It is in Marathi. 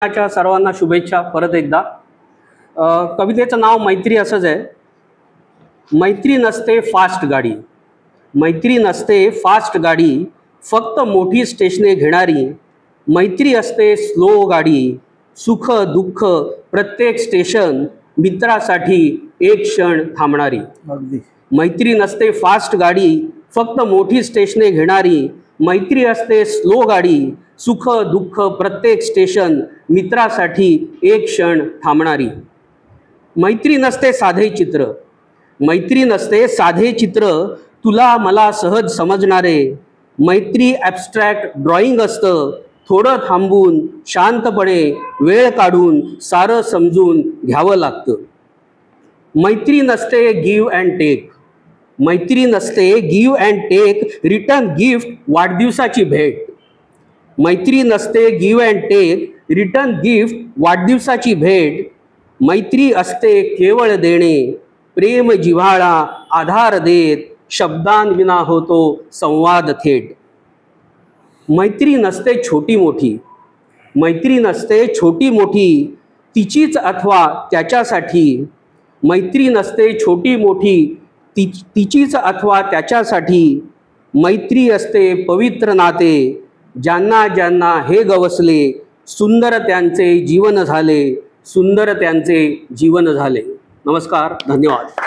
सर्वांना शुभेच्छा परत एकदा। कवितेचं नाव मैत्री असंच आहे। मैत्री नसते फास्ट गाडी, मैत्री नसते फास्ट गाडी, फक्त मोठी स्टेशने घेणारी। मैत्री असते स्लो गाडी, सुख दुःख प्रत्येक स्टेशन मित्रासाठी एक क्षण थांबणारी। मैत्री नसते फास्ट गाडी, फक्त मोठी स्टेशने घेणारी। मैत्री असते स्लो गाडी, सुख दुःख प्रत्येक स्टेशन मित्रासाठी एक क्षण थांबणारी। मैत्री नसते साधे चित्र, मैत्री नसते साधे चित्र, तुला मला सहज समजणारे। मैत्री ॲब्स्ट्रॅक्ट ड्रॉइंग असतं, थोडं थांबून शांतपणे वेळ काढून सारं समजून घ्यावं लागतं। मैत्री नसते गिव्ह अँड टेक, मैत्री नसते give and take, return gift वाढदिवसाची भेट। मैत्री नसते give and take, return gift वाढदिवसाची भेट। मैत्री असते केवळ देणे, प्रेम जिव्हाळा आधार देत, शब्दांविना होतो संवाद थेट। मैत्री नसते छोटी मोठी, मैत्री नसते छोटी मोठी, तिचीच अथवा त्याच्यासाठी। मैत्री नसते छोटी मोठी, तिचीच अथवा त्याच्यासाठी। मैत्री असते पवित्र नाते, ज्यांना ज्यांना हे गवसले, सुंदर त्यांचे जीवन झाले, सुंदर त्यांचे जीवन झाले। नमस्कार, धन्यवाद।